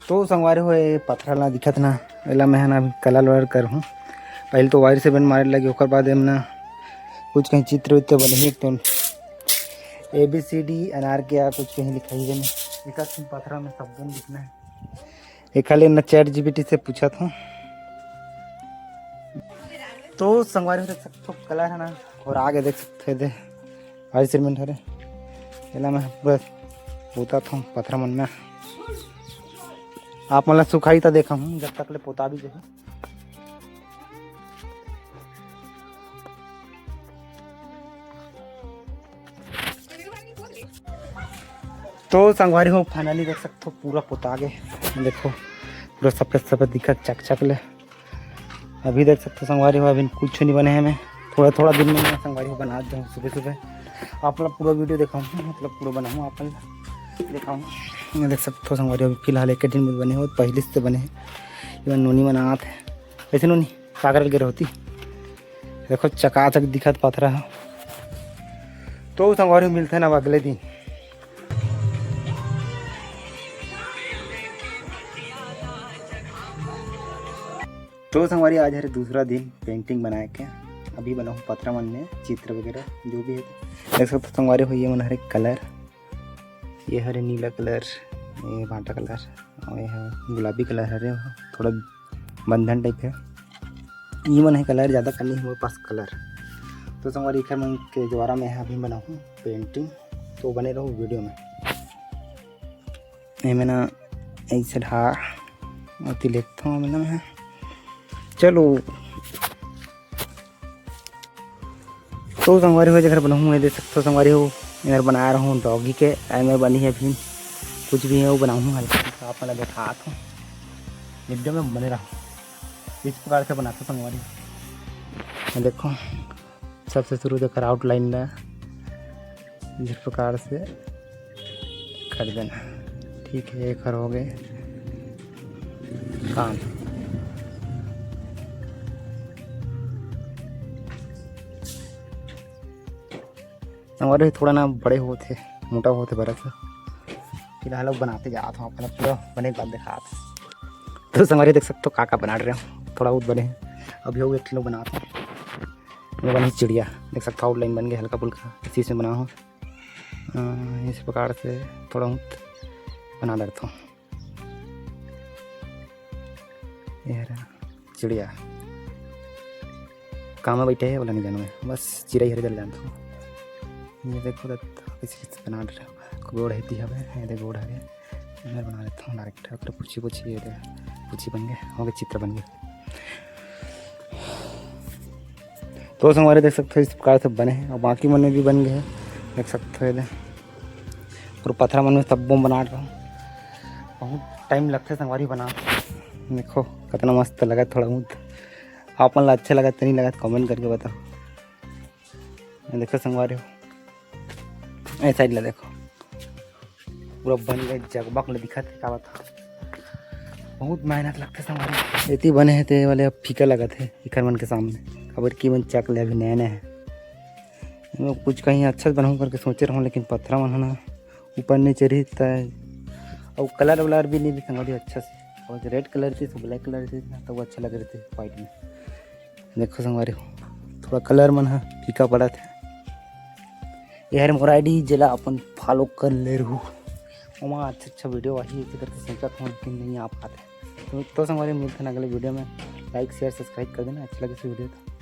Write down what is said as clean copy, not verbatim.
तो संगवारी हो पथरा ला दिखत ना एला मैं ना कलर वलर कर हूँ। पहले तो वायर से बन मारे लगे ओकर बाद ना कुछ कहीं चित्र वित्र बने तो ABCD अनार के या कुछ कहीं लिखाई बने एक पथरा में सब बन दिखना है। एक खाली ना ChatGPT से पूछा था। तो संगवारी देख सकते हो कलर है ना और आगे देख सकते थे वाइट सीमेंट हरे एला मैं बस पोता था पथरा मन में। आप मतलब सुखाई तो देखा हूँ जब तक ले पोता भी जो है। तो संगवारी हो फाइनली देख सकते हो पूरा पोता गए। देखो पूरा सफेद सफेद दिखत चक चक ले। अभी देख सकते हो संगवारी हो अभी कुछ नहीं बने हैं। मैं थोड़ा थोड़ा दिन में मैं संगवारी हो बना दूँ सुबह सुबह। आप लोग पूरा वीडियो दिखाऊँ मतलब पूरा बनाऊँ आप दिखाऊँ। मैं देख सकते हो संगवारी हो फिलहाल एक दिन में बने हो पहले से बने हैं। इवन नूनी बनात है ऐसे नूनी सागर गिर होती देखो चकाचक दिखत पथरा है। तो संगवारी मिलते हैं ना अगले दिन। तो संगवारी आज है दूसरा दिन पेंटिंग बनाए के अभी बना हूँ पथरा मन में चित्र वगैरह जो भी है देख सकते संगवारी हो। ये मन हरे कलर ये हरे नीला कलर ये भाटा कलर और ये गुलाबी कलर हरे थोड़ा बंधन टाइप है। ये मन है कलर ज़्यादा कर नहीं हुआ पास कलर। तो संगवारी खैर मन के द्वारा मैं अभी बनाऊँ पेंटिंग तो बने रहो वीडियो में। ये मैंने ऐसे ढा अति लिखता हूँ मैंने मैं चलो। तो संगवारी हो जगह बनाऊँ मैं देख सकते हो संगवारी हो इधर बना रहा हूँ डॉगी के मैं बनी है भी कुछ भी है वो बनाऊँ हल्का आप मतलब देखा हूँ वीडियो में बने रहा इस प्रकार से बनाता हूँ संगवारी। देखो सबसे शुरू देकर आउटलाइन ना इस प्रकार से कर देना ठीक है। एक हो गए काम। हमारे थोड़ा ना बड़े होते मोटा होते बरस फिलहाल लोग बनाते जाते हो अपना पूरा बने के बाद दिखा। तो हमारे देख सकते हो काका बना रहे हो थोड़ा बहुत बने अभी वो 1 किलो बनाते हैं। मैं बनी चिड़िया देख सकते हो आउटलाइन बन गया हल्का फुल्का इसी से बना हूँ। इस प्रकार से थोड़ा बहुत बना देता हूँ। ये चिड़िया कहाँ में बैठे है बोला नहीं जानू मैं बस चिड़ै हरे जल जानता हूँ। ये देखो इसी बना रहे हो गोड़ है ये गोड़ है मैं बना लेता हूँ डायरेक्ट पूछी पूछी ये पूछी बन गए हो गए चित्र बन गए। तो संगवारी देख सकते हो इस प्रकार से बने हैं और बाकी मन में भी बन गए हैं देख सकते हो। और पथरा मन में सब बना रहा हूँ बहुत टाइम लगता है संगवारी बना। देखो कितना मस्त लगा थोड़ा बहुत आप मन अच्छा लगा तो नहीं लगा कमेंट करके बताओ। देखो संगवारी हो ऐसा ही देखो पूरा बन गए जगबग ले दिखा थे क्या बता बहुत मेहनत लगता संगवारी इतनी बने हैं ते वाले अब फीका लगा थे इकर मन के सामने खबर की मन चक ले अभी नए नए है कुछ कहीं अच्छा बनाऊँ करके सोचे रहा हूँ लेकिन पथरा मन ना ऊपर नीचे रहता है और कलर वलर भी नहीं भी संगवारी अच्छा से और रेड कलर थी तो ब्लैक कलर थी तो वो अच्छा लग रहे थे वाइट में। देखो संगवारी हो थोड़ा कलर मन है फीका पड़ा था। यार मोर आईडी जिला अपन फॉलो कर ले रहूँ वहाँ अच्छा वीडियो वही ऐसे करके सोचा था लेकिन नहीं आ पाते। तो संगवारी मिलते हैं अगले वीडियो में लाइक शेयर सब्सक्राइब कर देना अच्छा लगे वीडियो तो।